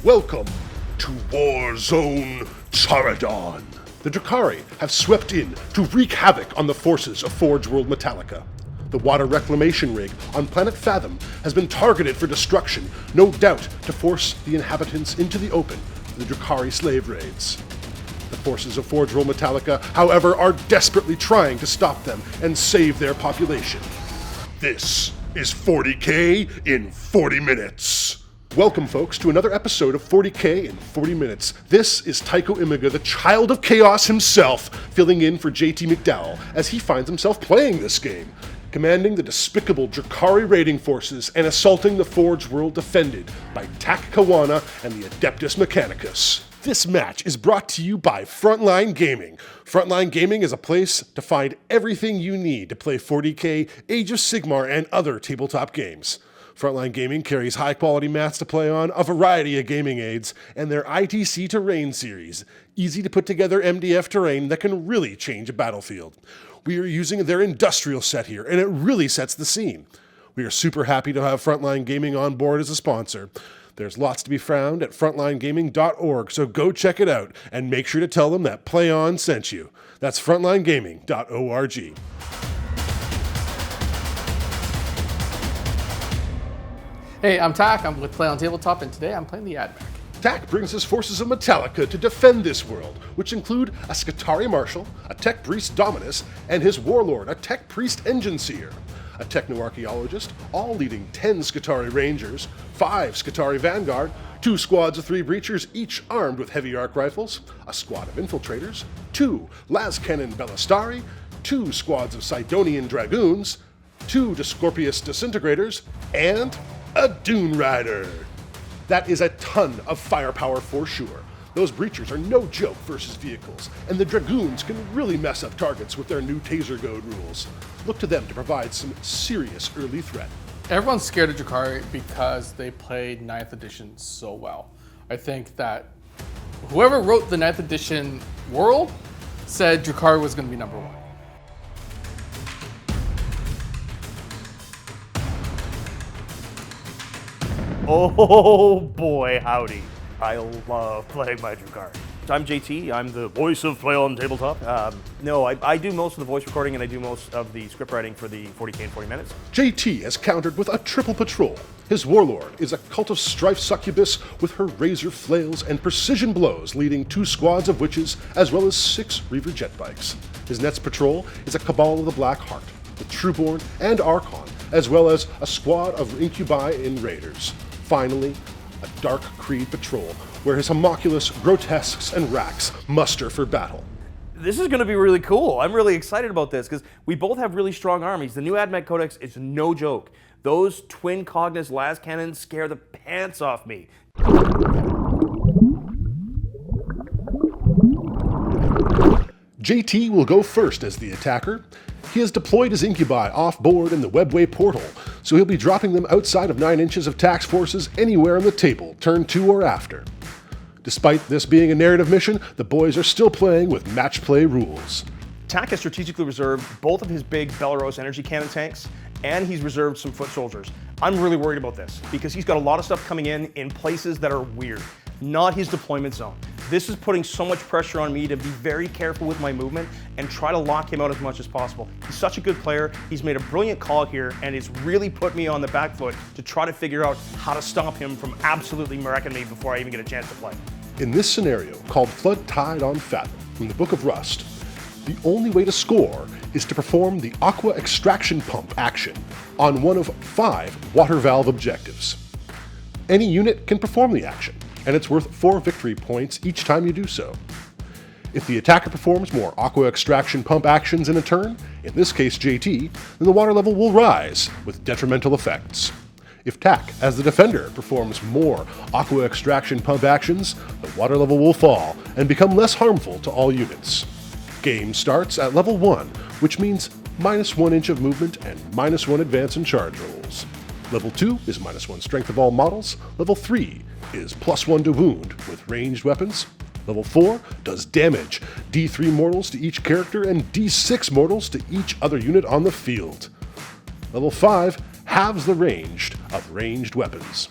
Welcome to Warzone Charadon. The Drukhari have swept in to wreak havoc on the forces of Forge World Metallica. The water reclamation rig on Planet Fathom has been targeted for destruction, no doubt to force the inhabitants into the open for the Drukhari slave raids. The forces of Forge World Metallica, however, are desperately trying to stop them and save their population. This is 40K in 40 minutes. Welcome, folks, to another episode of 40K in 40 minutes. This is Tycho Imiga, the child of chaos himself, filling in for JT McDowell as he finds himself playing this game, commanding the despicable Drukhari raiding forces and assaulting the Forge World defended by Tak Kawana and the Adeptus Mechanicus. This match is brought to you by Frontline Gaming. Frontline Gaming is a place to find everything you need to play 40K, Age of Sigmar, and other tabletop games. Frontline Gaming carries high-quality mats to play on, a variety of gaming aids, and their ITC Terrain series, easy-to-put-together MDF terrain that can really change a battlefield. We are using their industrial set here, and it really sets the scene. We are super happy to have Frontline Gaming on board as a sponsor. There's lots to be found at frontlinegaming.org, so go check it out, and make sure to tell them that PlayOn sent you. That's frontlinegaming.org. Hey, I'm Tak, I'm with Play on Tabletop, and today I'm playing the Admech. Tak brings his forces of Metallica to defend this world, which include a Skitarii Marshal, a Tech Priest Dominus, and his Warlord, a Tech Priest Engine Seer, a Techno-Archaeologist, all leading 10 Skitarii Rangers, 5 Skitarii Vanguard, 2 squads of 3 Breachers, each armed with heavy arc rifles, a squad of Infiltrators, 2 Lascannon Ballistari, 2 squads of Sidonian Dragoons, 2 Discorpius Disintegrators, and a Dune Rider. That is a ton of firepower for sure. Those Breachers are no joke versus vehicles, and the Dragoons can really mess up targets with their new Taser Goad rules. Look to them to provide some serious early threat. Everyone's scared of Drukhari because they played 9th edition so well. I think that whoever wrote the 9th edition world said Drukhari was going to be number 1. Oh boy, howdy. I love playing my Drukhari. I'm JT, I'm the voice of Play on Tabletop. I do most of the voice recording and I do most of the script writing for the 40K in 40 minutes. JT has countered with a triple patrol. His Warlord is a Cult of Strife succubus with her razor flails and precision blows, leading 2 squads of witches as well as 6 Reaver jet bikes. His next patrol is a Cabal of the Black Heart with Trueborn and Archon, as well as a squad of Incubi and Raiders. Finally, a Dark Creed patrol, where his homunculus, grotesques, and racks muster for battle. This is going to be really cool. I'm really excited about this because we both have really strong armies. The new Admech Codex is no joke. Those twin Cognis las cannons scare the pants off me. JT will go first as the attacker. He has deployed his Incubi off-board in the Webway portal, so he'll be dropping them outside of 9 inches of Tak's forces anywhere on the table, turn 2 or after. Despite this being a narrative mission, the boys are still playing with match play rules. Tak has strategically reserved both of his big Belarus energy cannon tanks, and he's reserved some foot soldiers. I'm really worried about this, because he's got a lot of stuff coming in places that are weird, not his deployment zone. This is putting so much pressure on me to be very careful with my movement and try to lock him out as much as possible. He's such a good player, he's made a brilliant call here, and it's really put me on the back foot to try to figure out how to stop him from absolutely wrecking me before I even get a chance to play. In this scenario, called Flood Tide on Fathom, from the Book of Rust, the only way to score is to perform the aqua extraction pump action on one of 5 water valve objectives. Any unit can perform the action, and it's worth 4 victory points each time you do so. If the attacker performs more aqua extraction pump actions in a turn, in this case JT, then the water level will rise, with detrimental effects. If Tak, as the defender, performs more aqua extraction pump actions, the water level will fall and become less harmful to all units. Game starts at level 1, which means -1 inch of movement and -1 advance and charge rolls. Level 2 is -1 strength of all models. Level 3 is +1 to wound with ranged weapons. Level 4 does damage, D3 mortals to each character and D6 mortals to each other unit on the field. Level 5 halves the range of ranged weapons.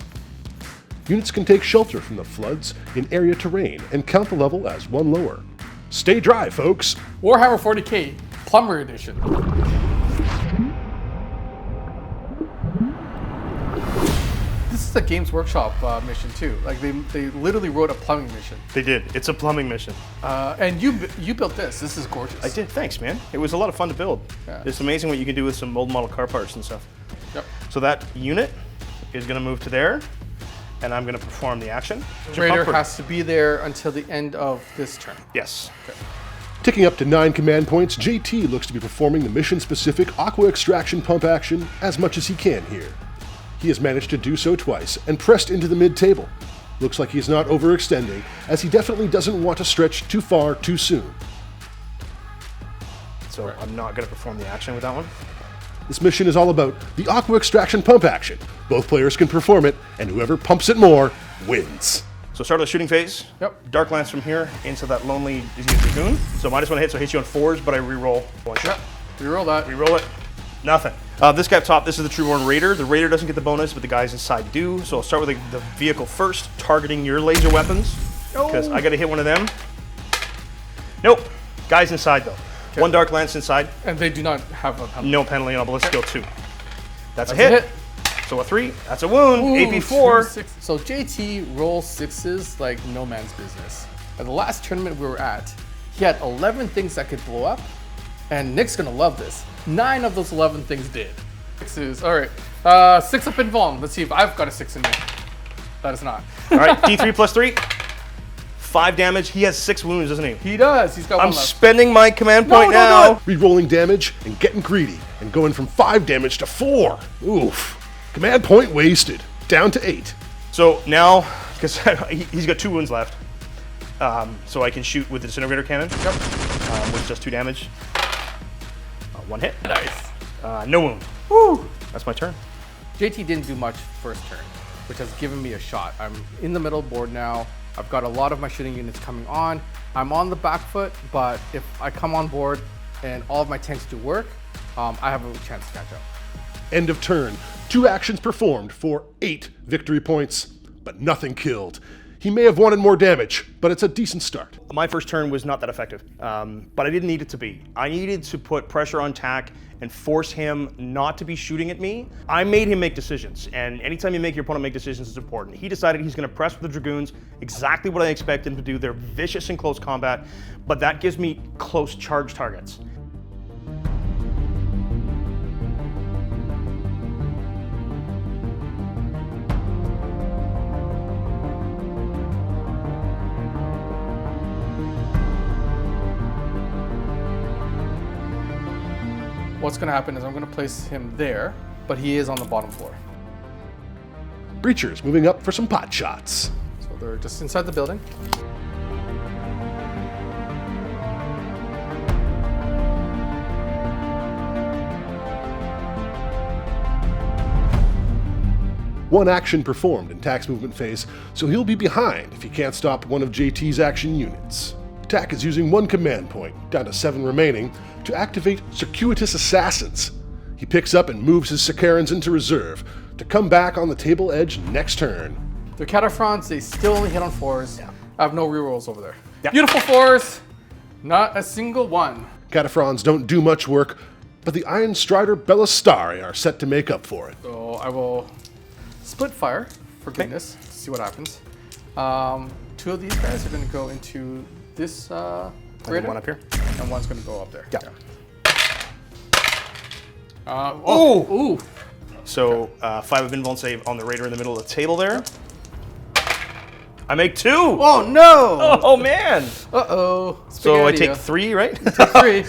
Units can take shelter from the floods in area terrain and count the level as one lower. Stay dry, folks! Warhammer 40k Plumber Edition. This is a Games Workshop mission too. Like they literally wrote a plumbing mission. They did. It's a plumbing mission. And you built this. This is gorgeous. I did. Thanks, man. It was a lot of fun to build. Yeah. It's amazing what you can do with some old model car parts and stuff. Yep. So that unit is going to move to there, and I'm going to perform the action. Raider has to be there until the end of this turn. Yes. Okay. Ticking up to 9 command points, JT looks to be performing the mission-specific aqua extraction pump action as much as he can here. He has managed to do so twice and pressed into the mid-table. Looks like he's not overextending, as he definitely doesn't want to stretch too far too soon. So I'm not going to perform the action with that one. This mission is all about the aqua extraction pump action. Both players can perform it, and whoever pumps it more wins. So start of the shooting phase. Yep. Dark Lance from here into that lonely Dragoon. So -1 hit, so it hits you on 4s, but I reroll one shot. Reroll that. Reroll it. Nothing. This guy up top, this is the Trueborn Raider. The Raider doesn't get the bonus, but the guys inside do. So I'll start with the vehicle first, targeting your laser weapons. Because I got to hit one of them. Nope. Guys inside though. Okay. 1 Dark Lance inside. And they do not have a penalty. No penalty on a ballistic skill 2. That's a hit. So a 3. That's a wound. Ooh, AP4. 6. So JT rolls 6s like no man's business. At the last tournament we were at, he had 11 things that could blow up, and Nick's gonna love this. 9 of those 11 things did. 6s. All right. 6 up in Vuln. Let's see if I've got a 6 in me. That is not. All right. D3 plus 3. 5 damage. He has 6 wounds, doesn't he? He does. He's got one I'm left. spending my command point now. Re-rolling damage and getting greedy, and going from 5 damage to 4. Oof. Command point wasted. Down to 8. So now, because he's got 2 wounds left, so I can shoot with the disintegrator cannon, which does 2 damage. 1 hit. Nice. No wound. Woo! That's my turn. JT didn't do much first turn, which has given me a shot. I'm in the middle board now. I've got a lot of my shooting units coming on. I'm on the back foot, but if I come on board and all of my tanks do work, I have a chance to catch up. End of turn. 2 actions performed for 8 victory points, but nothing killed. He may have wanted more damage, but it's a decent start. My first turn was not that effective, but I didn't need it to be. I needed to put pressure on Tack and force him not to be shooting at me. I made him make decisions, and anytime you make your opponent make decisions is important. He decided he's gonna press with the Dragoons, exactly what I expect him to do. They're vicious in close combat, but that gives me close charge targets. What's gonna happen is I'm gonna place him there, but he is on the bottom floor. Breachers moving up for some pot shots. So they're just inside the building. One action performed in Tack's movement phase, so he'll be behind if he can't stop one of JT's action units. Tack is using 1 command point, down to 7 remaining, to activate Circuitous Assassins. He picks up and moves his Sicarans into reserve, to come back on the table edge next turn. They're Cataphrons, they still only hit on 4s. Yeah. I have no rerolls over there. Yeah. Beautiful 4s, not a single one. Cataphrons don't do much work, but the Iron Strider Bellastari are set to make up for it. So I will split fire for goodness, to see what happens. 2 of these guys are gonna go into this Raider, one up here. and one's gonna go up there. Yeah. Ooh! So 5 of invuln save on the Raider in the middle of the table there. I make 2. Oh no! Oh man! Uh-oh. So I take 3, right? Take 3.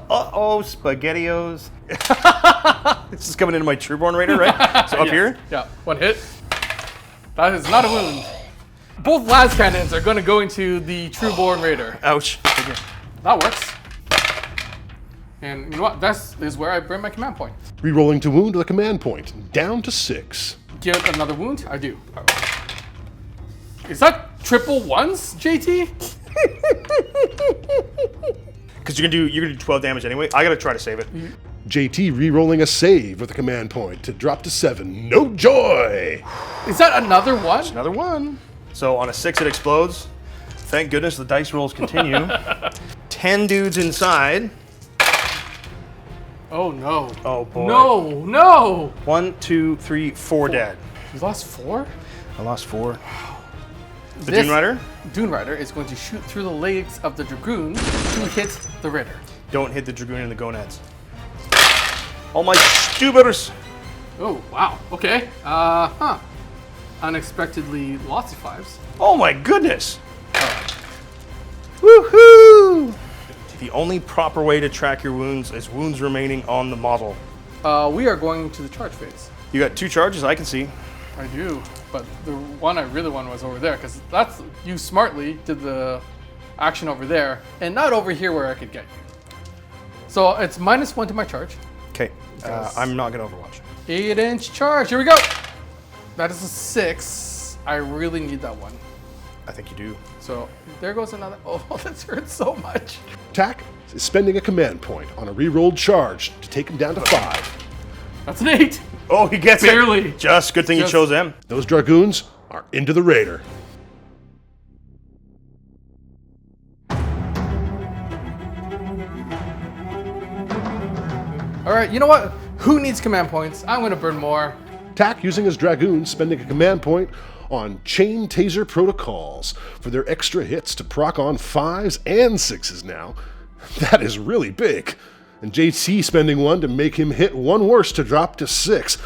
Uh-oh, SpaghettiOs. This is coming into my Trueborn Raider, right? So up Yes. here. Yeah, 1 hit. That is not a wound. Both las cannons are going to go into the Trueborn Raider. Ouch. That works. And you know what? That is where I bring my command point. Rerolling to wound the command point, down to 6. Give it another wound? I do. Is that triple ones, JT? Because you're gonna do 12 damage anyway. I gotta try to save it. JT re-rolling a save with a command point to drop to 7. No joy! Is that another one? Another one. So on a 6, it explodes. Thank goodness the dice rolls continue. 10 dudes inside. Oh no. Oh boy. No, no! 1, 2, 3, 4 dead. You lost 4? I lost 4. The This Dune Rider? Dune Rider is going to shoot through the legs of the Dragoon to hit the Ritter. Don't hit the Dragoon in the gonads. All my stubers. Oh, wow. Okay. Unexpectedly lots of 5s. Oh my goodness. Woohoo! The only proper way to track your wounds is wounds remaining on the model. We are going to the charge phase. You got 2 charges, I can see. I do, but the one I really wanted was over there, because that's, you smartly did the action over there, and not over here where I could get you. So it's -1 to my charge. Okay, I'm not gonna Overwatch. 8-inch charge, here we go! That is a 6. I really need that one. I think you do. So there goes another, oh, that hurts so much. Tak is spending a command point on a re-rolled charge to take him down to 5. That's an 8. Oh, he gets Barely. it. Just good thing Just- you chose them. Those Dragoons are into the Raider. All right, you know what? Who needs command points? I'm gonna burn more. Tak using his Dragoons, spending a command point on Chain Taser Protocols for their extra hits to proc on 5s and 6s now. That is really big. And JT spending 1 to make him hit 1 worse to drop to 6.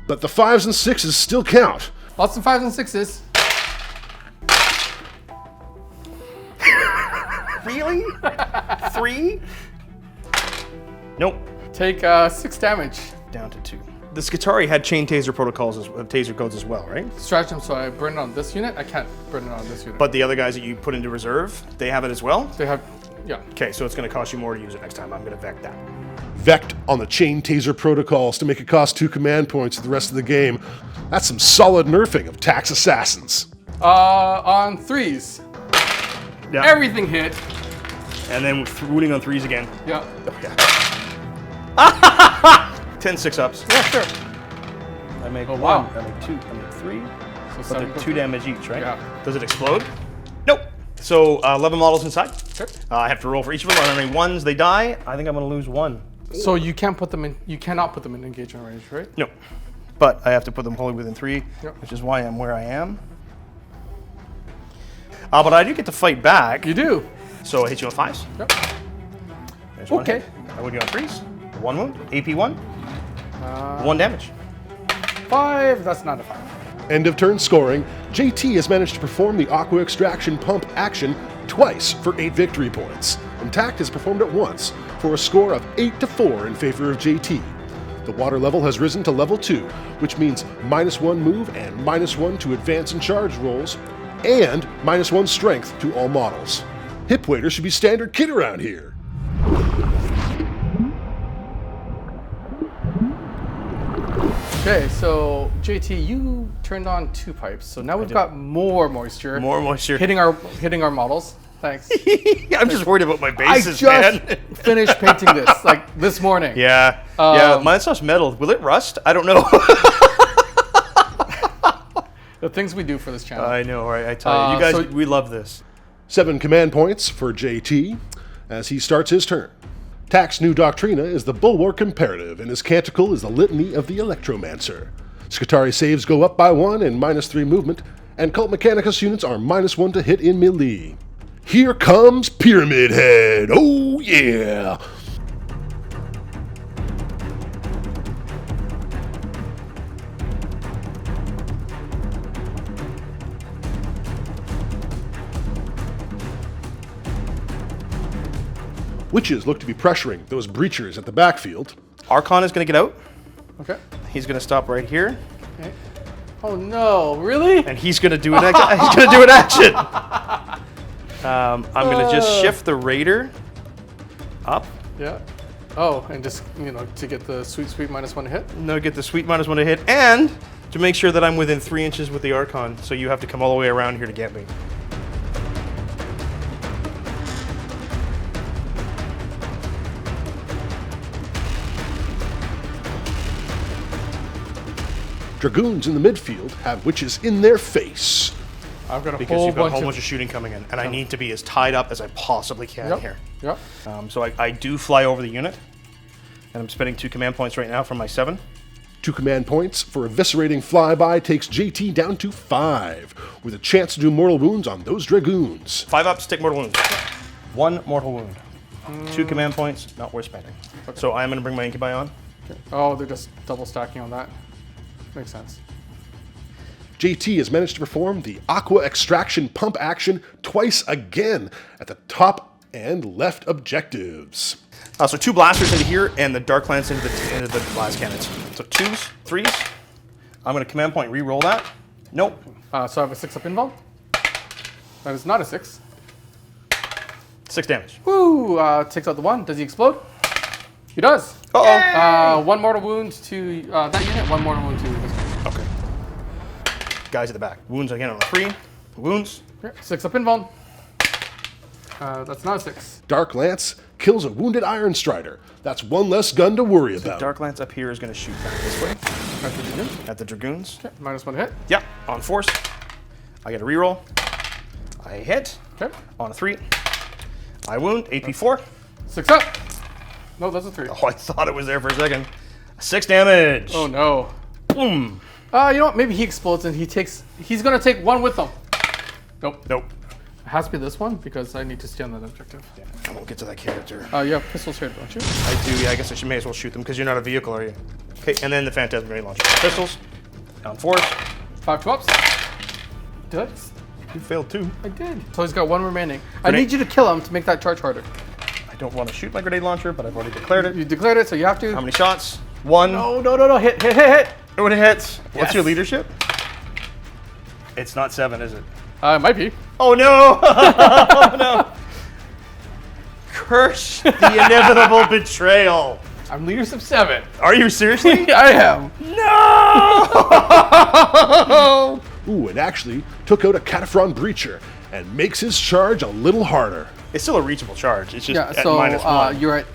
But the 5s and 6s still count. Lots of 5s and 6s. Really? 3? Nope. Take 6 damage. Down to 2. The Skitarii had chain taser protocols, taser codes as well, right? Stratagem, so I burn it on this unit. I can't burn it on this unit. But the other guys that you put into reserve, they have it as well? they have, yeah. Okay, so it's going to cost you more to use it next time. I'm going to vec that. Vect on the Chain Taser Protocols to make it cost 2 command points for the rest of the game. That's some solid nerfing of Tak's assassins. On 3s. Yeah. Everything hit. And then wounding on 3s again. Yeah. Okay. 10 6-ups. Yeah, sure. I make Oh, wow. 1, I make 2, I make 3. So But 7 they're 2 damage each, right? Yeah. Does it explode? Nope. So 11 models inside. Okay. I have to roll for each of them. On any 1s, they die. I think I'm going to lose 1. So you can't put them in. You cannot put them in engagement range, right? No. But I have to put them wholly within 3, Yep. which is why I'm where I am. But I do get to fight back. You do. So I hit you on 5s. Yep. There's 1 Okay. hit. I wound you on 3s. 1 wound. AP 1. 1 damage. 5. That's not a 5. End of turn scoring, JT has managed to perform the Aqua Extraction Pump action twice for 8 victory points, and Tak has performed it once for a score of 8-4 in favor of JT. The water level has risen to level 2, which means -1 move and -1 to advance and charge rolls, and -1 strength to all models. Hip waiters should be standard kit around here. Okay, so JT, you turned on 2 pipes, so now we've got more moisture. More moisture. hitting our models. Thanks. I'm just worried about my I bases, just man. finished painting this like this morning. Yeah. Yeah, mine stuff's metal. Will it rust? I don't know. The things we do for this channel. I know, right? I tell you. You guys, so- we love this. 7 command points for JT as he starts his turn. Tak's new Doctrina is the Bulwark Imperative, and his canticle is the Litany of the Electromancer. Skitarii saves go up by 1 and -3 movement, and Cult Mechanicus units are -1 to hit in melee. Here comes Pyramid Head! Oh yeah! Witches look to be pressuring those breachers at the backfield. Archon is going to get out. Okay. He's going to stop right here. Okay. Oh no, really? And he's going to do an action. He's going to do an action. I'm going to just shift the Raider up. Yeah. Oh, and just, to get the sweet -1 to hit? No, get the sweet -1 to hit, and to make sure that I'm within 3 inches with the Archon, so you have to come all the way around here to get me. Dragoons in the midfield have witches in their face. I've got a Because whole you've got a bunch whole of... bunch of shooting coming in, and I need to be as tied up as I possibly can Yep. here. Yep. So I do fly over the unit, and I'm spending 2 command points right now from my 7. 2 command points for eviscerating flyby takes JT down to 5, with a chance to do mortal wounds on those Dragoons. 5 up, stick mortal wounds. 1 mortal wound. 2 command points, not worth spending. So I'm going to bring my incubi on. Oh, they're just double stacking on that. Makes sense. JT has managed to perform the aqua extraction pump action twice again at the top and left objectives. So 2 blasters into here, and the dark lance into the blast cannons. So 2s, 3s. I'm going to command point re-roll that. Nope. So I have a 6 up invuln. That is not a 6. 6 damage. Woo! Takes out the 1. Does he explode? He does. Uh-oh. 1 mortal wound to that unit, 1 mortal wound to this one. Okay. Guys at the back. Wounds again on a 3. Wounds. Okay, 6 up invuln. That's not a 6. Dark Lance kills a wounded Iron Strider. That's 1 less gun to worry about. Dark lance up here is going to shoot back this way That's the dragoon. at the dragoons. Okay, -1 to hit. Yep. On force. I get a reroll. I hit. Okay. On a 3. I wound. AP 4. 6 up. No, that's a 3. Oh, I thought it was there for a second. 6 damage. Oh no. Boom. You know what? Maybe he explodes and he's gonna take 1 with him. Nope. Nope. It has to be this one because I need to stay on that objective. I won't get to that character. You have pistols here, don't you? I do, yeah, I guess I may as well shoot them because you're not a vehicle, are you? Okay, and then the Phantasm Grenade Launcher. Pistols. On force. 5 2-ups. Did I? You failed 2. I did. So he's got 1 remaining. I Grenade. need you to kill him to make that charge harder. I don't want to shoot my grenade launcher, but I've already declared it. You declared it, so you have to. How many shots? 1. No, no, no, no. Hit, hit, hit, hit. When it hits. What's Yes. your leadership? It's not 7, is it? It might be. Oh no! Oh no! Curse the inevitable betrayal. I'm leadership 7. Are you seriously? I am. No! Ooh, and actually took out a Cataphren Breacher and makes his charge a little harder. It's still a reachable charge. It's just Yeah, at so -1. you're at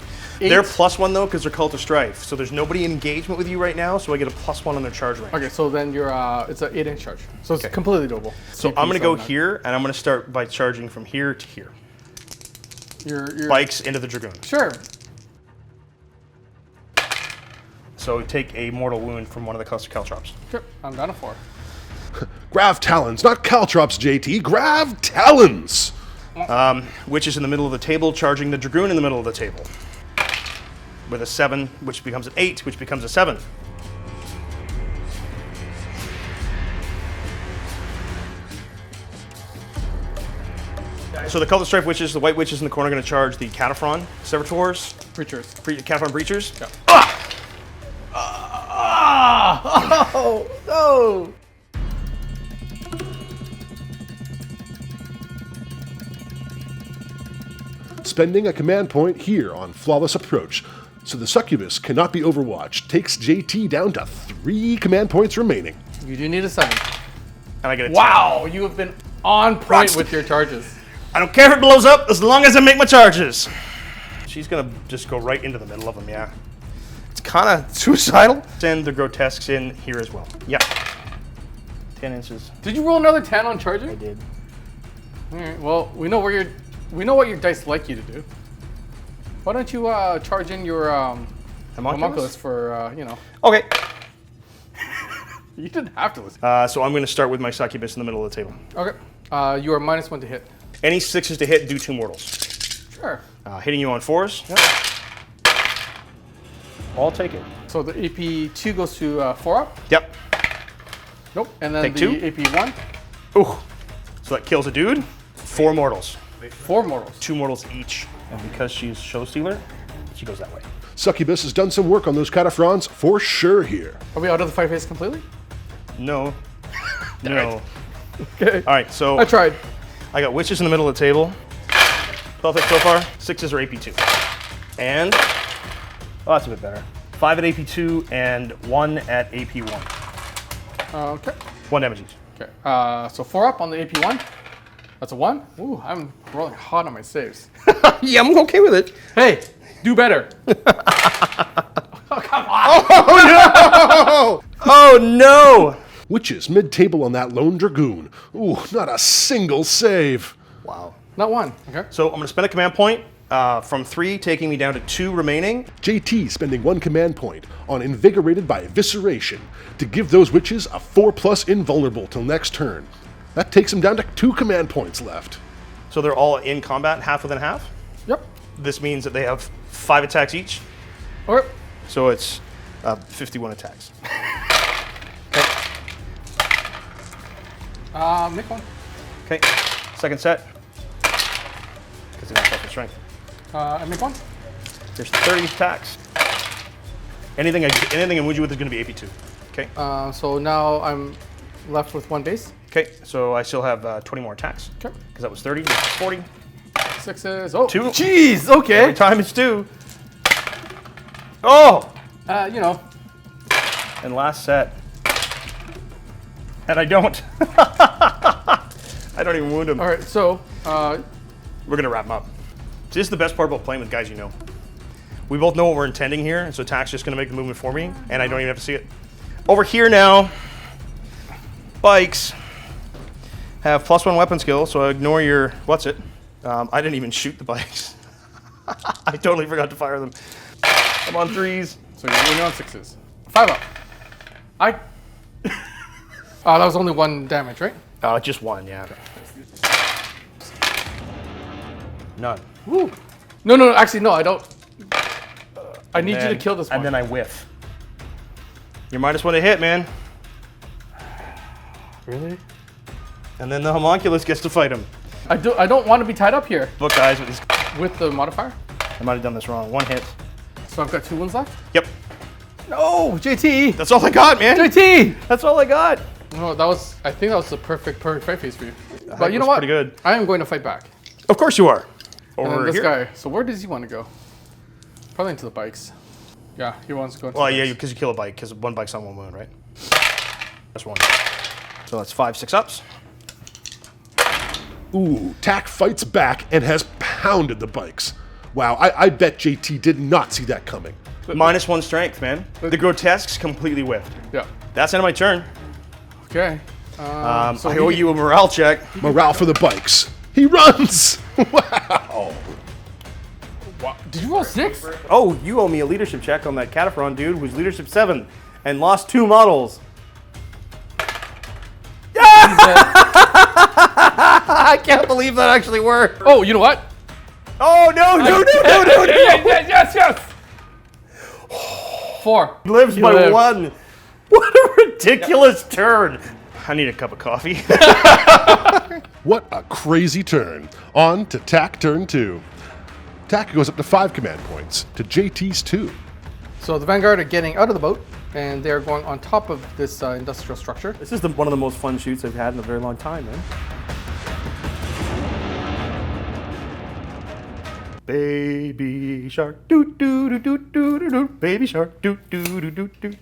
8. They're +1 though because they're Cult of Strife. So there's nobody in engagement with you right now, so I get a +1 on their charge range. Okay, so then you're it's an 8-inch charge. So it's completely doable. So I'm going to go here, and I'm going to start by charging from here to here. You're Bikes into the Dragoon. Sure. So take a mortal wound from one of the cluster caltrops. Sure. I'm down to 4. Grav Talons, not Caltrops, JT. Grav Talons! Which is in the middle of the table, charging the Dragoon in the middle of the table. With a 7, which becomes an 8, which becomes a 7. So the Cult of Strife witches, the white witches in the corner, are going to charge the Cataphren Servitors. Preachers. Cataphren Breachers. Yeah. Oh, no! Spending a command point here on Flawless Approach, so the Succubus cannot be overwatched, takes JT down to 3 command points remaining. You do need a 7. And I get a 10. Wow, you have been on point with your charges. I don't care if it blows up as long as I make my charges. She's gonna just go right into the middle of them, yeah. It's kind of suicidal. Send the grotesques in here as well. Yeah. 10 inches. Did you roll another 10 on charging? I did. All right. Well, we know what your dice like you to do. Why don't you charge in your homunculus for Okay. You didn't have to listen. So I'm gonna start with my succubus in the middle of the table. Okay. You are -1 to hit. Any 6s to hit, do 2 mortals. Sure. Hitting you on 4s. Yep. I'll take it. So the AP2 goes to 4 up. Yep. Nope. And then Take the 2. AP1, Ooh. So that kills a dude. 4 mortals. 4 mortals. 2 mortals each. And because she's show stealer, she goes that way. Succubus has done some work on those Cataphrons for sure here. Are we out of the fight phase completely? No. No. Okay. All right, so I tried. I got witches in the middle of the table. 12 hits so far. 6s are AP2. And, oh, that's a bit better. 5 at AP2 and 1 at AP1. Okay. 1 damage each. Okay. So 4 up on the AP1. That's a 1. Ooh, I'm rolling hot on my saves. Yeah, I'm okay with it. Hey, do better. Oh, come on. Oh, no! Oh no! Witches mid-table on that lone dragoon. Ooh, not a single save. Wow. Not one. Okay. So I'm going to spend a command point from 3, taking me down to 2 remaining. JT spending 1 command point on Invigorated by Evisceration to give those witches a 4+ invulnerable till next turn. That takes them down to 2 command points left. So they're all in combat, half within half. Yep. This means that they have 5 attacks each. Or So it's 51 attacks. make one. Okay, second set. Because they don't have strength. And make one. There's 30 attacks. Anything in Wuju with is going to be AP2. Okay. So now I'm left with 1 base. Okay, so I still have 20 more attacks. Okay. Because that was 30, which is 40. 6s. Oh, 2. Jeez. Okay. Every time it's 2. Oh! You know. And last set. And I don't. I don't even wound him. All right. So We're going to wrap him up. So this is the best part about playing with guys you know. We both know what we're intending here, and so Tack's just going to make the movement for me, and I don't even have to see it. Over here now, bikes have +1 weapon skill, so ignore your, what's it? I didn't even shoot the bikes. I totally forgot to fire them. I'm on 3s. so you're only on 6s. 5 up. That was only 1 damage, right? Just 1, yeah. None. Woo. No. Actually, no. I don't. I need you to kill this one. And then I whiff. You're -1 to hit, man. Really? And then the homunculus gets to fight him. I don't want to be tied up here Look, guys, with these. with the modifier. I might have done this wrong. 1 hit. So I've got 2 wounds left. Yep. No, JT. That's all I got, man. JT. That's all I got. No, I think that was the perfect fight phase for you. But think you it know was what? pretty good. I am going to fight back. Of course you are. And then Over this here. guy. So where does he want to go? Probably into the bikes. Yeah, he wants to go into Well, the yeah, bikes. because you kill a bike, because 1 bike's on 1 wound, right? That's 1. So that's 5, 6 ups. Ooh, Tack fights back and has pounded the bikes. Wow, I bet JT did not see that coming. -1 strength, man. The grotesques completely whiffed. Yeah. That's the end of my turn. Okay. So I owe you a morale check. Morale for the bikes. He runs! Wow. Did you roll 6? Oh, you owe me a leadership check on that Cataphren dude who's leadership 7 and lost 2 models. I can't believe that actually worked. Oh, you know what? Oh, no. Yes. 4. He lives He by lives. 1. What a ridiculous turn. I need a cup of coffee. What a crazy turn. On to Tack turn 2. Tack goes up to 5 command points, to JT's 2. So the Vanguard are getting out of the boat, and they're going on top of this industrial structure. This is one of the most fun shoots I've had in a very long time, man. Baby shark, doo doo doo doo doo doo doo. Baby shark, doo doo doo doo doo.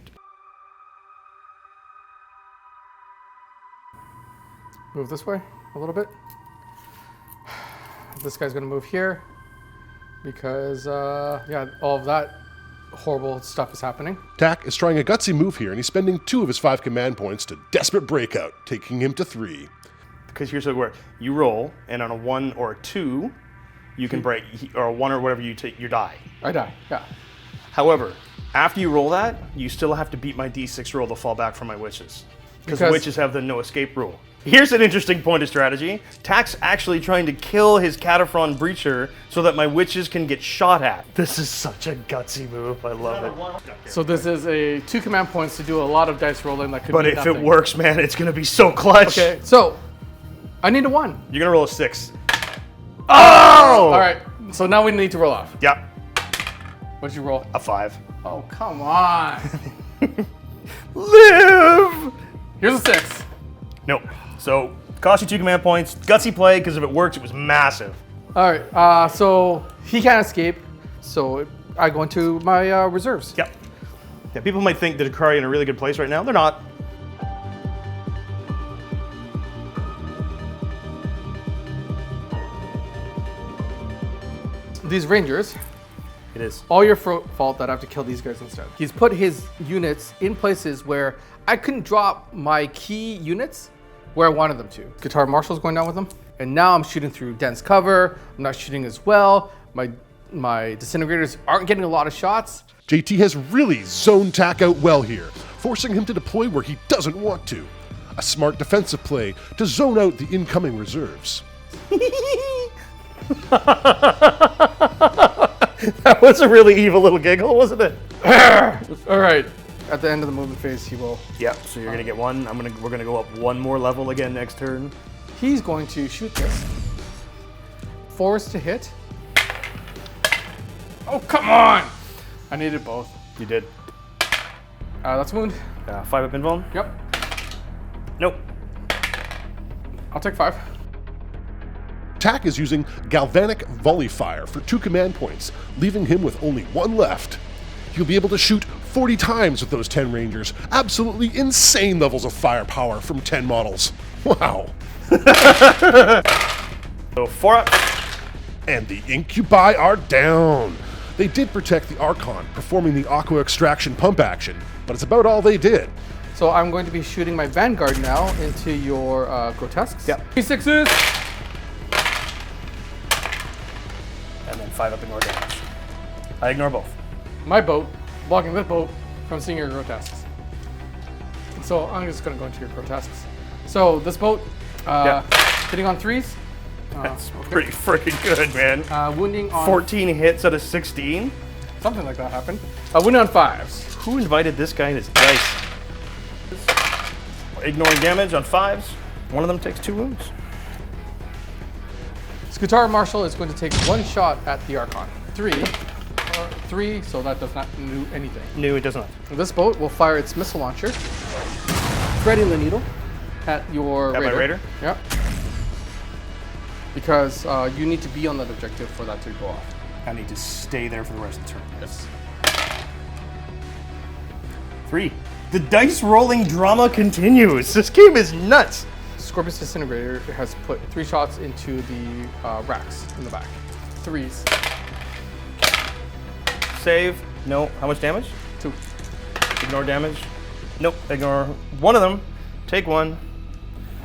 Move this way a little bit. This guy's gonna move here because, yeah, all of that horrible stuff is happening. Tack is trying a gutsy move here, and he's spending 2 of his 5 command points to Desperate Breakout, taking him to 3. Because here's where you roll, and on a 1 or a 2, you can break, or a 1 or whatever you take, you die. I die, yeah. However, after you roll that, you still have to beat my d6 roll to fall back from my witches. Because witches have the no escape rule. Here's an interesting point of strategy. Tack's actually trying to kill his Cataphren Breacher so that my witches can get shot at. This is such a gutsy move. I love it. So this is a 2 command points to do a lot of dice rolling that could But be if nothing. it works, man, it's going to be so clutch. Okay, so I need a 1. You're going to roll a 6. Oh! All right, so now we need to roll off. Yeah, What'd you roll? a 5. Oh, come on. Live! Here's a 6. Nope. So, cost you 2 command points. Gutsy play, because if it works, it was massive. All right, so he can't escape. So I go into my reserves. Yep. Yeah, people might think that Drukhari in a really good place right now. They're not. These Rangers It is. All your fault that I have to kill these guys instead. He's put his units in places where I couldn't drop my key units where I wanted them to. Guitar Marshall's going down with them. And now I'm shooting through dense cover. I'm not shooting as well. My disintegrators aren't getting a lot of shots. JT has really zoned Tack out well here, forcing him to deploy where he doesn't want to. A smart defensive play to zone out the incoming reserves. That was a really evil little giggle, wasn't it? All right. At the end of the movement phase, he will. Yep. So you're gonna get one. We're gonna go up one more level again next turn. He's going to shoot this. 4s to hit. Oh, come on! I needed both. You did. That's a wound. 5 up invuln. Yep. Nope. I'll take 5. Tack is using galvanic volley fire for 2 command points, leaving him with only 1 left. He'll be able to shoot 40 times with those 10 Rangers. Absolutely insane levels of firepower from 10 models. Wow. So 4 up. And the incubi are down. They did protect the Archon, performing the aqua extraction pump action, but it's about all they did. So I'm going to be shooting my Vanguard now into your grotesques. Yep. P6s. And then 5 up ignore damage. I ignore both. My boat, blocking this boat from seeing your grotesques. So I'm just going to go into your grotesques. So this boat, hitting on 3s. That's pretty freaking good, man. Wounding on 14 hits out of 16. something like that happened. Wounding on 5s. Who invited this guy in his dice? Ignoring damage on 5s. One of them takes 2 wounds. Guitar Marshall is going to take 1 shot at the Archon. 3, so that does not do anything. No, it does not. This boat will fire its missile launcher, threading the needle at your At my raider. raider? Yep. Because you need to be on that objective for that to go off. I need to stay there for the rest of the turn. Yes. 3. The dice rolling drama continues. This game is nuts. Scorpius Disintegrator has put 3 shots into the racks in the back. 3s. Save. No. How much damage? 2. Ignore damage. Nope. Ignore one of them. Take 1.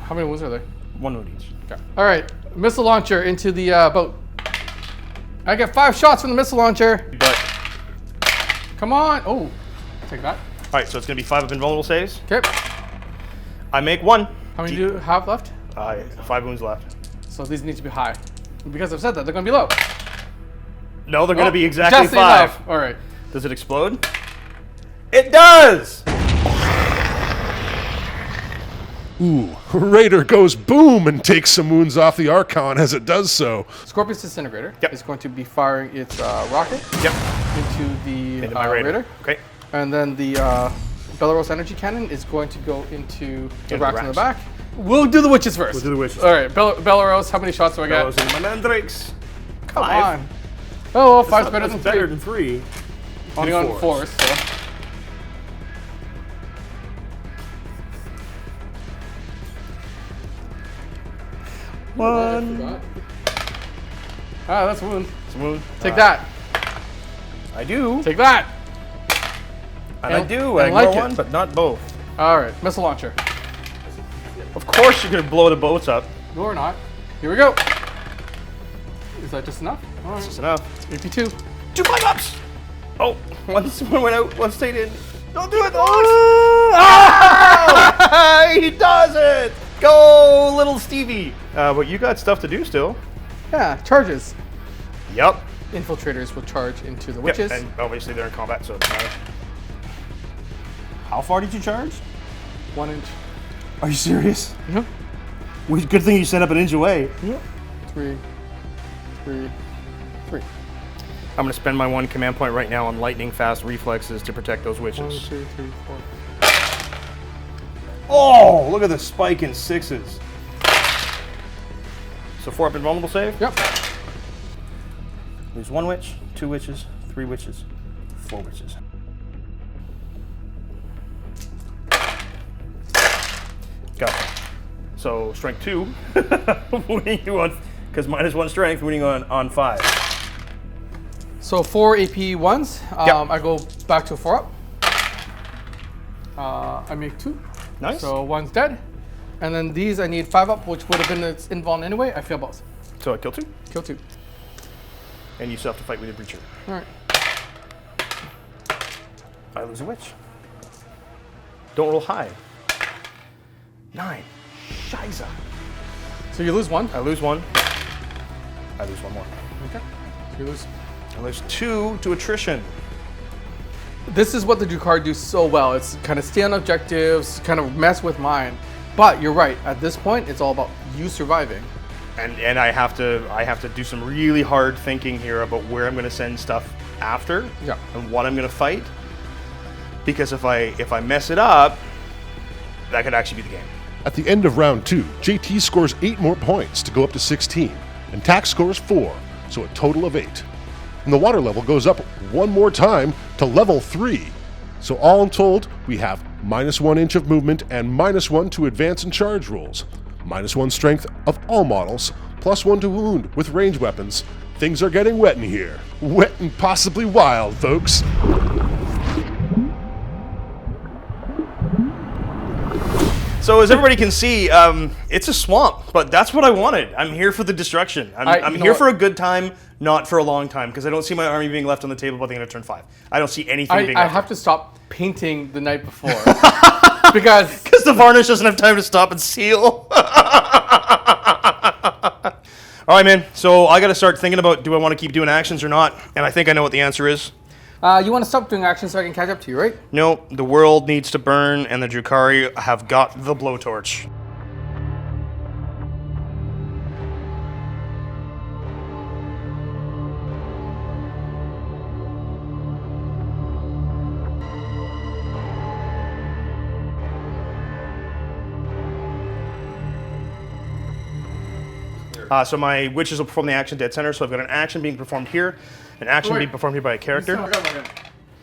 How many wounds are there? 1 wound each. Okay. All right. Missile launcher into the boat. I get 5 shots from the missile launcher. But Come on. Oh, take that. all right, so it's gonna be 5 of invulnerable saves. Okay. I make 1. How many do you have left? 5 wounds left. So these need to be high. Because I've said that, they're going to be low. No, they're gonna be exactly just 5. enough. All right. Does it explode? It does. Ooh, Raider goes boom and takes some wounds off the Archon as it does so. Scorpius Disintegrator Yep. is going to be firing its rocket Yep. into the Into my raider. Okay. And then the Belarus energy cannon is going to go into the racks in the back. We'll do the witches first. We'll do the witches. All right, Belarus, how many shots do I get? Those in my mandrakes. Come 5. on. Oh, well, 5's better than 3. better than 3. Only on 4s, so. One. Ah, that's a wound. It's a wound. Take that. I do. Take that. And I and- do. and I like ignore it. one, but not both. All right, missile launcher. Of course you're gonna blow the boats up. No, or not. Here we go. Is that just enough? All right. That's enough. 82. 2 5-ups. Oh, one went out, one stayed in. Don't do it, Alex. Ah! He does it. Go, little Stevie. But you got stuff to do still. Yeah, charges. Yep. Infiltrators will charge into the Yep. witches. And obviously they're in combat, so it doesn't matter. How far did you charge? 1 inch. Are you serious? Yep. Well, good thing you set up an inch away. Yep. 3. I'm gonna spend my 1 command point right now on lightning fast reflexes to protect those 1, witches. 2, 3, 4. Oh, look at the spike in 6s. So 4 up invulnerable save. Yep. There's 1 witch, 2 witches, 3 witches, 4 witches. Got it. So strength 2, wounding you on, because -1 strength, wounding on 5. So 4 AP ones. Yep. I go back to 4 up. I make 2. Nice. So 1's dead. And then these I need 5 up, which would have been its invuln anyway. I fail both. So I kill 2. Kill 2. And you still have to fight with your breacher. All right. I lose a witch. Don't roll high. 9. Shiza. So you lose 1. I lose 1. I lose 1 more. Okay. So you lose. I lose 2 to attrition. This is what the Drukhari do so well. It's kind of stay on objectives, kind of mess with mine. But you're right. At this point, it's all about you surviving. And I have to do some really hard thinking here about where I'm going to send stuff after. Yeah. And what I'm going to fight. Because if I mess it up, that could actually be the game. At the end of round 2, JT scores 8 more points to go up to 16, and Tax scores 4, so a total of 8. And the water level goes up 1 more time to level 3. So all told, we have -1 inch of movement and -1 to advance and charge rolls, -1 strength of all models, +1 to wound with range weapons. Things are getting wet in here. Wet and possibly wild, folks. So as everybody can see, it's a swamp, but that's what I wanted. I'm here for the destruction. I'm here for a good time, not for a long time, because I don't see my army being left on the table by the end of turn 5. I don't see anything being I left. have to stop painting the night before. because the varnish doesn't have time to stop and seal. All right, man. So I got to start thinking about, do I want to keep doing actions or not? And I think I know what the answer is. you want to stop doing actions so I can catch up to you, right? No, the world needs to burn, and the Drukhari have got the blowtorch. So my witches will perform the action dead center, so I've got an action being performed here, an action being performed here by a character.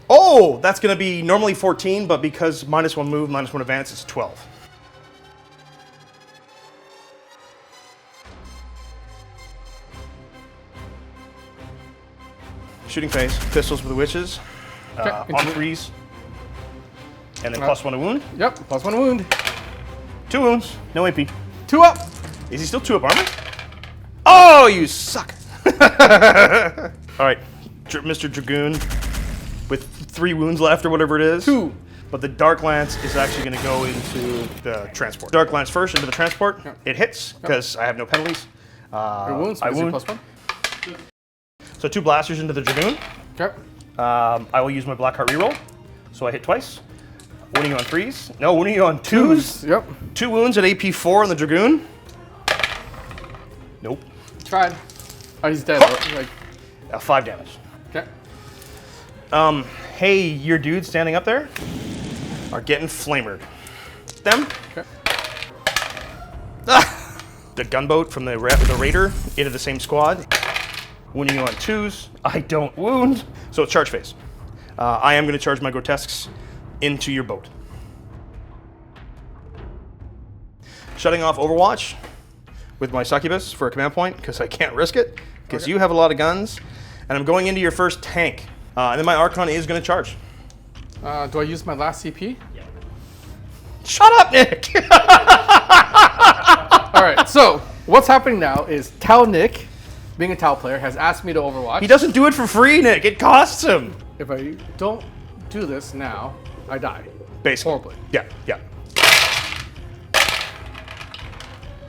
Oh, that's going to be normally 14, but because -1 move, -1 advance, it's 12. Shooting phase, pistols with the witches, on 3s, and then +1 to wound. Yep, +1 wound. 2 wounds, no AP. 2 up. Is he still 2 up armor? Oh, you suck! All right, Mr. Dragoon, with 3 wounds left or whatever it is. 2. But the Dark Lance is actually going to go into the transport. Dark Lance first into the transport. Yep. It hits because I have no penalties. It wounds. I wound. +1. So 2 blasters into the Dragoon. Okay. I will use my Blackheart reroll. So I hit twice. Wounding you on 3s. No, wounding you on 2s. Yep. 2 wounds at AP 4 on the Dragoon. Nope. Tried. Oh, he's dead. Like, 5 damage. okay. Hey, your dudes standing up there are getting flamered. Them. Okay. The gunboat from the raider into the same squad. Wounding you on 2s. I don't wound. So it's charge phase. I am going to charge my grotesques into your boat. Shutting off Overwatch with my succubus for a command point because I can't risk it because you have a lot of guns. And I'm going into your first tank. And then my Archon is going to charge. Do I use my last CP? Yeah. Shut up, Nick! All right, so what's happening now is Tau Nick, being a Tau player, has asked me to Overwatch. He doesn't do it for free, Nick. It costs him. If I don't do this now, I die. Basically. Horribly. Yeah, yeah.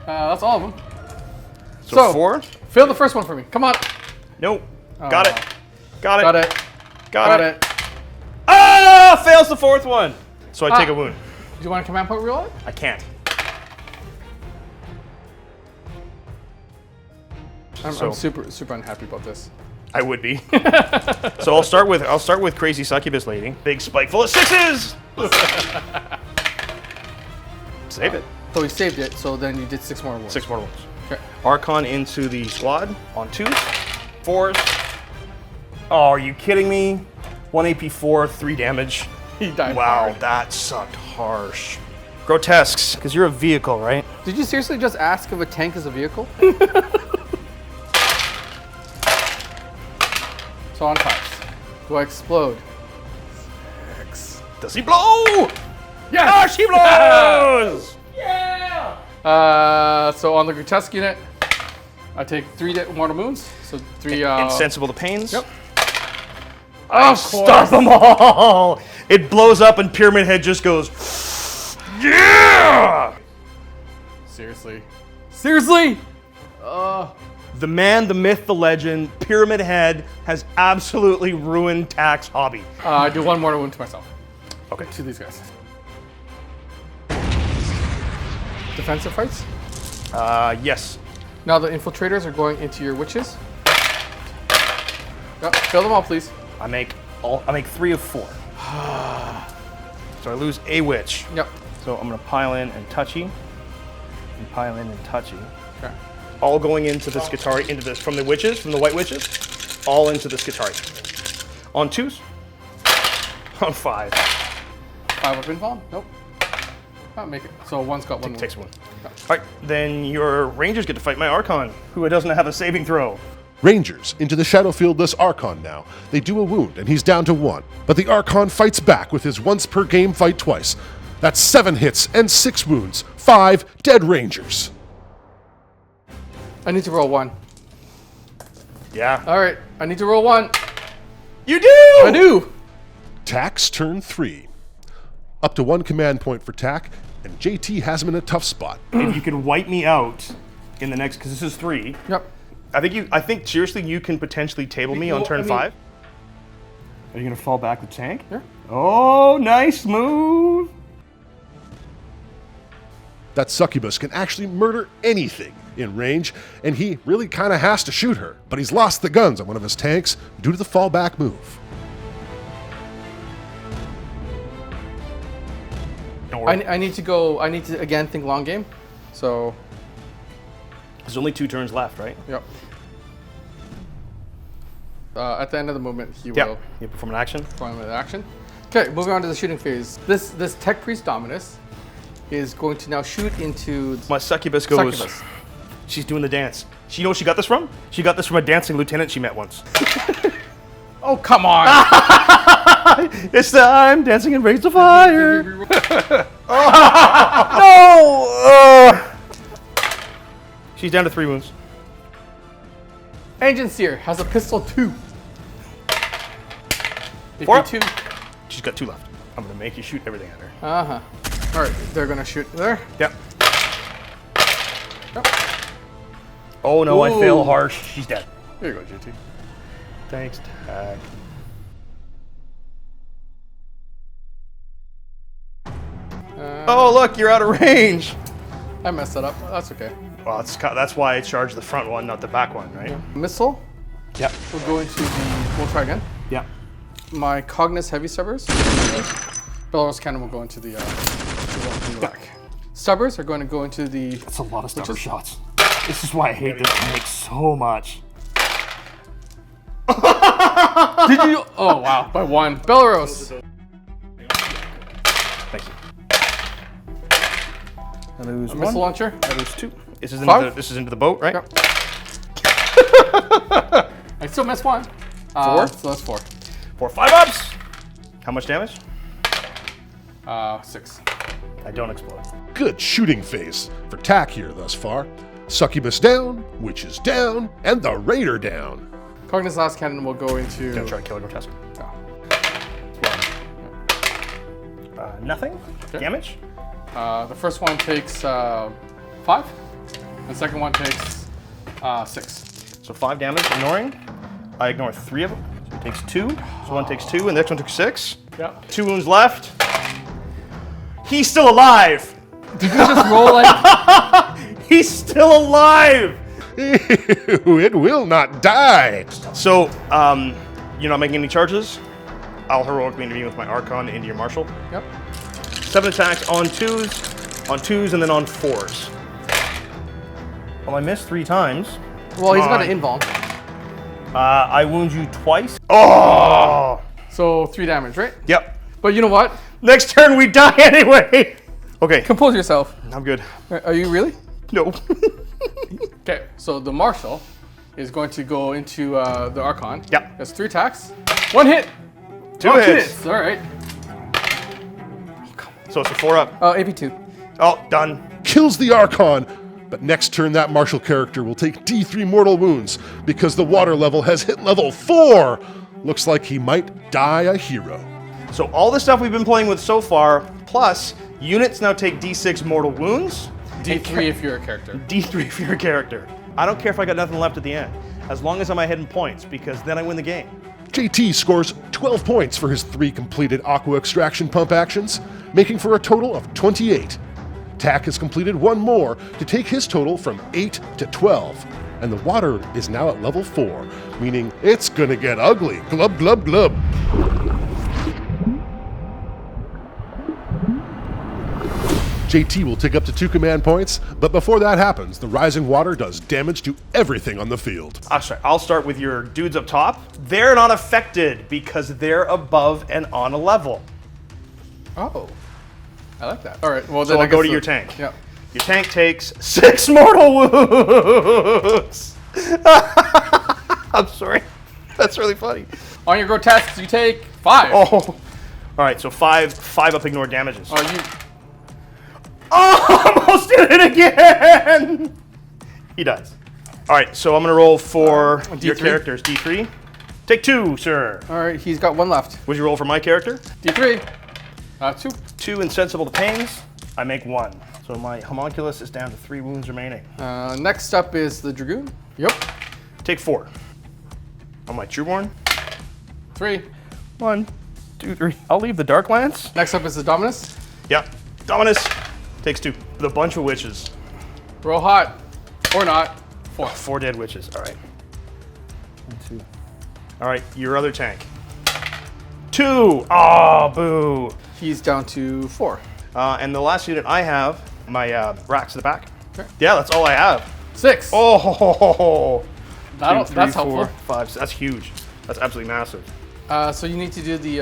That's all of them. So 4? Fail the first one for me. Come on. Nope. Got it. Got it. Got it. Got it. Ah! Fails the 4th one. So I take a wound. Do you want a command point reroll it? I can't. I'm super unhappy about this. I would be. So I'll start with Crazy Succubus Lady. Big spike full of 6s. Save it. So we saved it. So then you did 6 more wounds. 6 more wounds. Okay. Archon into the squad on 2s, 4s. Oh, are you kidding me? 1 AP 4, 3 damage. He died. Wow, hard. that sucked harsh. Grotesques, because you're a vehicle, right? Did you seriously just ask if a tank is a vehicle? So on types. Do I explode? Does he blow? Yes! Oh, she blows! So on the grotesque unit, I take 3 mortal wounds. So 3. Insensible to pains. Yep. I stop them all. It blows up and Pyramid Head just goes, yeah! Seriously. Seriously? The man, the myth, the legend, Pyramid Head has absolutely ruined Tack's hobby. I do 1 mortal wound to myself. Okay. To these guys. Defensive fights. Yes. Now the infiltrators are going into your witches. Yep. Fill them all, please. I make 3 of 4. So I lose a witch. Yep. So I'm gonna pile in and touchy. And pile in and touchy. Okay. All going into the Skitarii, into this, from the witches, from the white witches, all into the Skitarii. On 2s. On 5. 5 up infall? Nope. Not make it. So 1's got 1. Takes 1. All right, then your Rangers get to fight my Archon, who doesn't have a saving throw. Rangers into the Shadowfieldless Archon now. They do a wound and he's down to 1. But the Archon fights back with his once per game fight twice. That's 7 hits and 6 wounds. 5 dead Rangers. I need to roll 1. Yeah. All right. I need to roll 1. You do! I do. Tack's turn 3. Up to 1 command point for Tack, and JT has him in a tough spot. If you can wipe me out in the next, because this is 3. Yep. I think seriously you can potentially table me on Well, turn I mean- 5. Are you gonna fall back the tank? Yeah. Oh, nice move. That succubus can actually murder anything in range, and he really kind of has to shoot her, but he's lost the guns on one of his tanks due to the fallback move. Don't worry. I need to go. I need to again think long game. So. There's only 2 turns left, right? Yep. At the end of the movement, he Yeah. will You perform an action. perform an action. Okay, moving on to the shooting phase. This Tech Priest Dominus is going to now shoot into My succubus goes. Succubus. She's doing the dance. You know where she got this from? She got this from a dancing lieutenant she met once. Oh, come on! It's time dancing and raise the fire. No! She's down to 3 wounds. Engine Seer has a pistol 2. 4. 52. She's got 2 left. I'm gonna make you shoot everything at her. Uh-huh. All right, they're gonna shoot there. Yep. Yep. Oh no, I fail Ooh. harsh. She's dead. There you go, GT. Thanks, Tag. Oh look, you're out of range. I messed that up. That's okay. Well, that's why I charged the front one, not the back one, right? Missile Yep. will go into the. We'll try again. Yep. My Cognis Heavy Stubbers. Belarus Cannon will go into the back. Stubbers are going to go into the. That's a lot of stubber shots. This is why I hate this mix so much. Did you? Oh wow! By 1. Belarus. Thank you. I lose A missile launcher. I lose 2. This is 5? this is into the boat, right? Yep. I still missed 1. 4? So that's 4. 4 5-ups. How much damage? 6. I don't explode. Good shooting phase for Tack here thus far. Succubus down, Witches down, and the Raider down. Cognis Last Cannon will go into. Gonna try to kill a grotesque. Oh. Nothing. Okay. Damage. The first one takes 5, and the second one takes 6. So 5 damage, ignoring. I ignore 3 of them. So it takes 2. So 1 takes 2, and the next one took 6. Yep. 2 wounds left. He's still alive. Did you just roll like? He's still alive. It will not die. So, you're not making any charges. I'll heroically intervene with my Archon into your Marshal. Yep. 7 attacks on 2s, and then on 4s. Well, I missed 3 times. Well, he's Come got an on. invuln. I wound you twice. Oh! So 3 damage, right? Yep. But you know what? Next turn we die anyway. Okay, Compose yourself. I'm good. Are you really? No. Okay. So the Marshal is going to go into the Archon. Yep. That's 3 attacks. 1 hit. 2 Oh, 2 hits. hits. All right. So it's a 4-up. Oh, AP2. Oh, done. Kills the Archon, but next turn that martial character will take D3 mortal wounds because the water level has hit level 4. Looks like he might die a hero. So all the stuff we've been playing with so far, plus units now take D6 mortal wounds. D3 if you're a character. D3 for your character. I don't care if I got nothing left at the end, as long as I'm at hidden points, because then I win the game. JT scores 12 points for his 3 completed aqua extraction pump actions, making for a total of 28. Tack has completed 1 more to take his total from 8 to 12, and the water is now at level 4, meaning it's gonna get ugly. Glub, glub, glub. JT will take up to 2 command points, but before that happens, the rising water does damage to everything on the field. I'll start with your dudes up top. They're not affected because they're above and on a level. Oh. I like that. All right. Well, So then I'll go to your tank. Yeah. Your tank takes 6 mortal wounds. I'm sorry. That's really funny. On your grotesques, you take 5. Oh. All right, so 5 up ignore damages. Oh, you. Oh, almost did it again! He dies. All right, so I'm gonna roll for your D3? characters. D3. Take 2, sir. All right. He's got 1 left. What'd you roll for my character? D3. 2. 2 insensible to pains. I make 1. So my homunculus is down to 3 wounds remaining. Next up is the Dragoon. Yep. Take 4. On my Trueborn. 3. 1, 2, 3. I'll leave the Darklands. Next up is the Dominus. Yep. Dominus takes 2. The bunch of witches. Roll hot. Or not. 4. 4 dead witches. All right. 1, 2. All right, your other tank. 2. Oh, boo. He's down to 4. And the last unit I have, my racks at the back. Okay. Yeah, that's all I have. 6. Oh, That'll- 2, 3, that's 4, helpful. 5. That's huge. That's absolutely massive. So you need to do the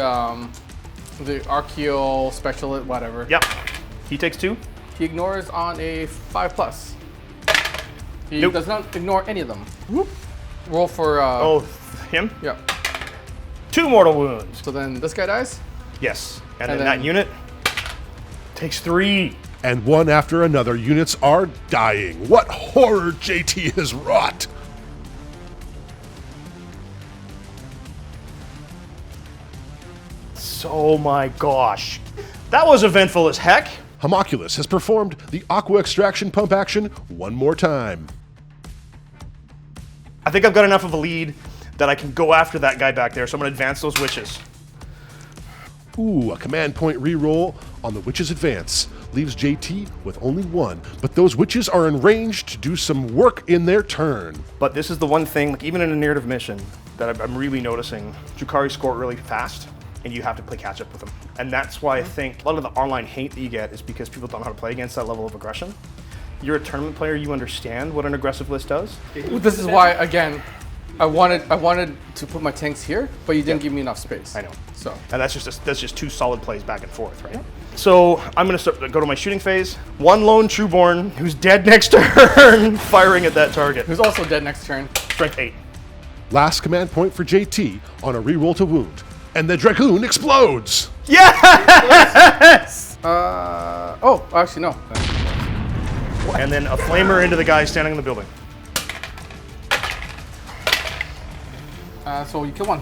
Archeo special, whatever. Yep. He takes 2. He ignores on a 5+. He Nope. does not ignore any of them. Whoop. Roll for. Oh, him? Yeah. 2 mortal wounds. So then this guy dies. Yes. And And then then- that unit takes 3. And one after another, units are dying. What horror JT has wrought! So my gosh. That was eventful as heck. Homunculus has performed the aqua extraction pump action 1 more time. I think I've got enough of a lead that I can go after that guy back there, so I'm gonna advance those witches. Ooh, a command point reroll on the Witch's Advance leaves JT with only 1, but those witches are in range to do some work in their turn. But this is the one thing, like even in a narrative mission, that I'm really noticing. Drukhari score really fast, and you have to play catch up with them. And that's why I think a lot of the online hate that you get is because people don't know how to play against that level of aggression. You're a tournament player, you understand what an aggressive list does. This is why, again, I wanted to put my tanks here, but you didn't give me enough space. I know. So And that's just 2 solid plays back and forth, right? So I'm gonna go to my shooting phase. 1 lone Trueborn who's dead next turn, firing at that target. who's also dead next turn. Strength 8. Last command point for JT on a reroll to wound, and the Dragoon explodes! Yes! Oh, actually no. And then a flamer into the guy standing in the building. So you kill 1.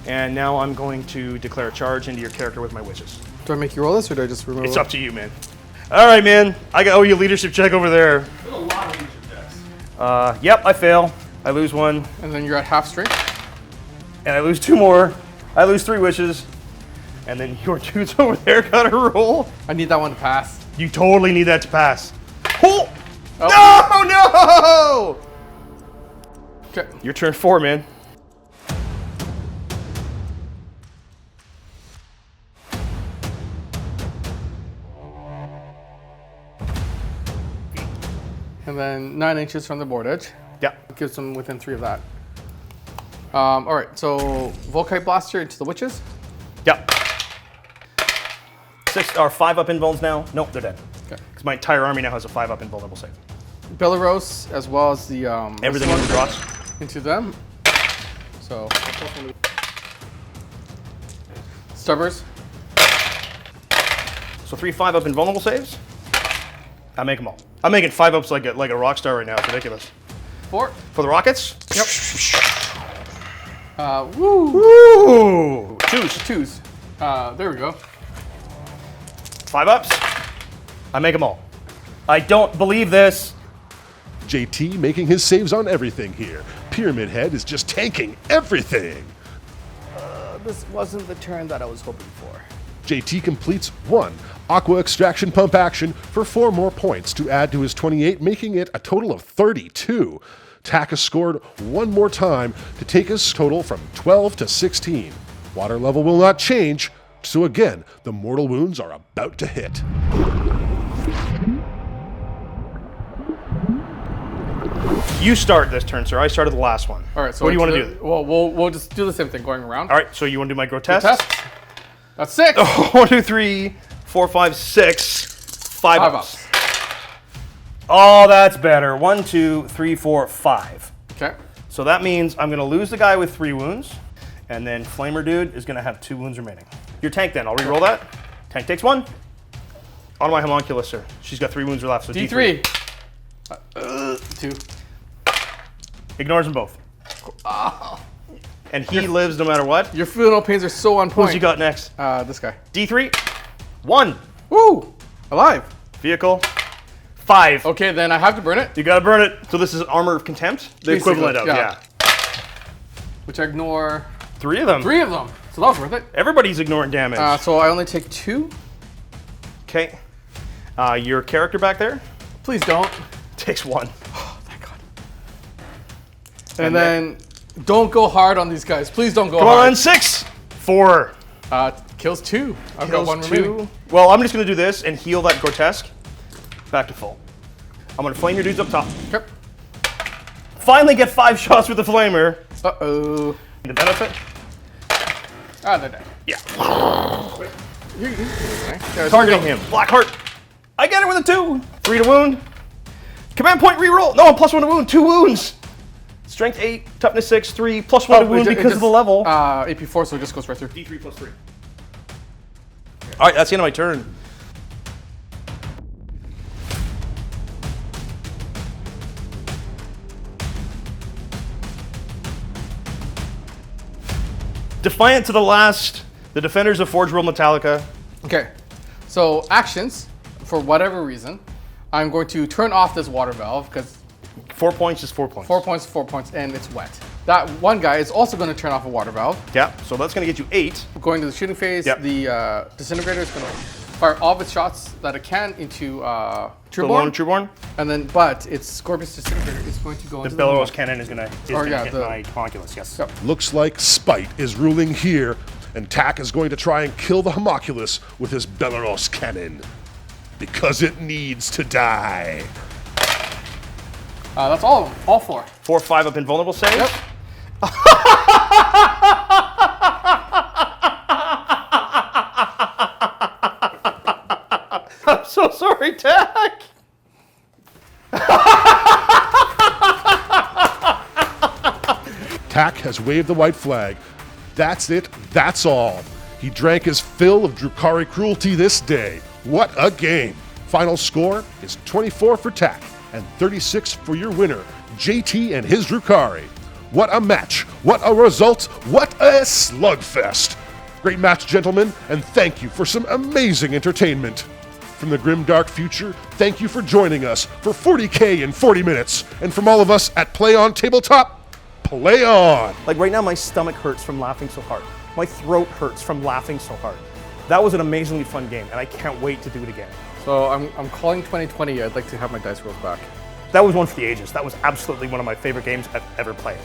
And now I'm going to declare a charge into your character with my witches. Do I make you roll this, or do I just remove It's it? up to you, man. All right, man. I owe you a leadership check over there. There's a lot of leadership checks. Yep, I fail. I lose 1, And then you're at half strength. and I lose 2 more. I lose 3 wishes. And then your dudes over there got a roll. I need that one to pass. You totally need that to pass. Oh! Oh. No! Okay. Your turn 4, man. And then 9 inches from the board edge. Yep. Gives them within 3 of that. All right, so Volkite Blaster into the witches. Yep. 6 or 5 up invulns now. Nope, they're dead. Okay. Because my entire army now has a 5 up invulnerable save. Belarus as well as the Everything in the drops. into them. So Stubbers. So 3 5-up invulnerable saves. I make them all. I'm making 5-ups like a rock star right now. It's ridiculous. 4. For the Rockets. Yep. Woo. Woo! Twos. There we go. 5-ups. I make them all. I don't believe this. JT making his saves on everything here. Pyramid Head is just tanking everything. This wasn't the turn that I was hoping for. JT completes 1 aqua extraction pump action for 4 more points to add to his 28, making it a total of 32. Tack has scored 1 more time to take his total from 12 to 16. Water level will not change, so again, the mortal wounds are about to hit. You start this turn, sir. I started the last one. All right. So what do you want to do? Well, we'll just do the same thing going around. All right. So you want to do my grotesque? Test. That's 6. 1, 2, 3, 4, 5, 6. 5 5 ups. ups. Oh, that's better. 1, 2, 3, 4, 5. Okay. So that means I'm going to lose the guy with 3 wounds, and then Flamer Dude is going to have 2 wounds remaining. Your tank then. I'll re-roll that. Tank takes 1. On my homunculus, sir. She's got 3 wounds left, so D3. 2. Ignores them both. And he lives no matter what. Your funeral pains are so on point. Who's you got next? This guy. D3. 1. Woo! Alive. Vehicle. 5. Okay, then I have to burn it. You gotta burn it. So this is Armor of Contempt? The equivalent of, yeah. Which I ignore 3 of them. 3 of them. So that was worth it. Everybody's ignoring damage. So I only take 2. Okay. Your character back there Please don't. takes 1. Oh, thank God. And then don't go hard on these guys. Please don't go Come hard. on, 6. 4. Kills 2. I've Kills got 1 2. remaining. Well, I'm just gonna do this and heal that grotesque back to full. I'm gonna flame your dudes up top. Yep. Finally get 5 shots with the flamer. Uh-oh. The benefit? They're dead. Yeah. Okay. Targeting him. Blackheart. I get it with a 2. 3 to wound. Command point reroll. No, +1 to wound. 2 wounds. Strength 8, toughness 6, 3, +1 to wound because of the level. AP4, so it just goes right through. D3 +3. All right, that's the end of my turn. Defiant to the last, the defenders of Forge World Metallica. Okay. So actions, for whatever reason, I'm going to turn off this water valve because 4 points is 4 points. 4 points, and it's wet. That one guy is also going to turn off a water valve. Yeah, so that's going to get you 8. Going to the shooting phase, Yep. the disintegrator is going to fire all of its shots that it can into The Trueborn. lone Trueborn. And then, but its Scorpius disintegrator is going to go The into Belarus the cannon is going to hit my homunculus, yes. Yep. Looks like spite is ruling here, and Tack is going to try and kill the homunculus with his Belarus cannon. Because it needs to die. That's all of them, all 4. 4, 5 up invulnerable saves. Yep. I'm so sorry, Tack. Tack has waved the white flag. That's it, that's all. He drank his fill of Drukhari cruelty this day. What a game. Final score is 24 for Tack and 36 for your winner, JT and his Drukhari. What a match, what a result, what a slugfest. Great match, gentlemen, and thank you for some amazing entertainment. From the grim dark future, thank you for joining us for 40K in 40 minutes. And from all of us at Play On Tabletop, play on! Like right now, my stomach hurts from laughing so hard. My throat hurts from laughing so hard. That was an amazingly fun game, and I can't wait to do it again. So I'm calling 2020. I'd like to have my dice rolls back. That was one for the ages. That was absolutely one of my favorite games I've ever played.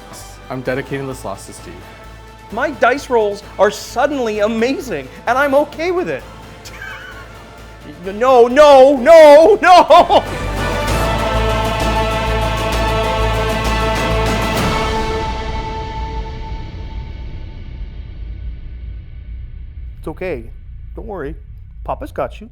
I'm dedicating this loss to Steve. My dice rolls are suddenly amazing, and I'm okay with it. No, no, no, no! It's okay. Don't worry. Papa's got you.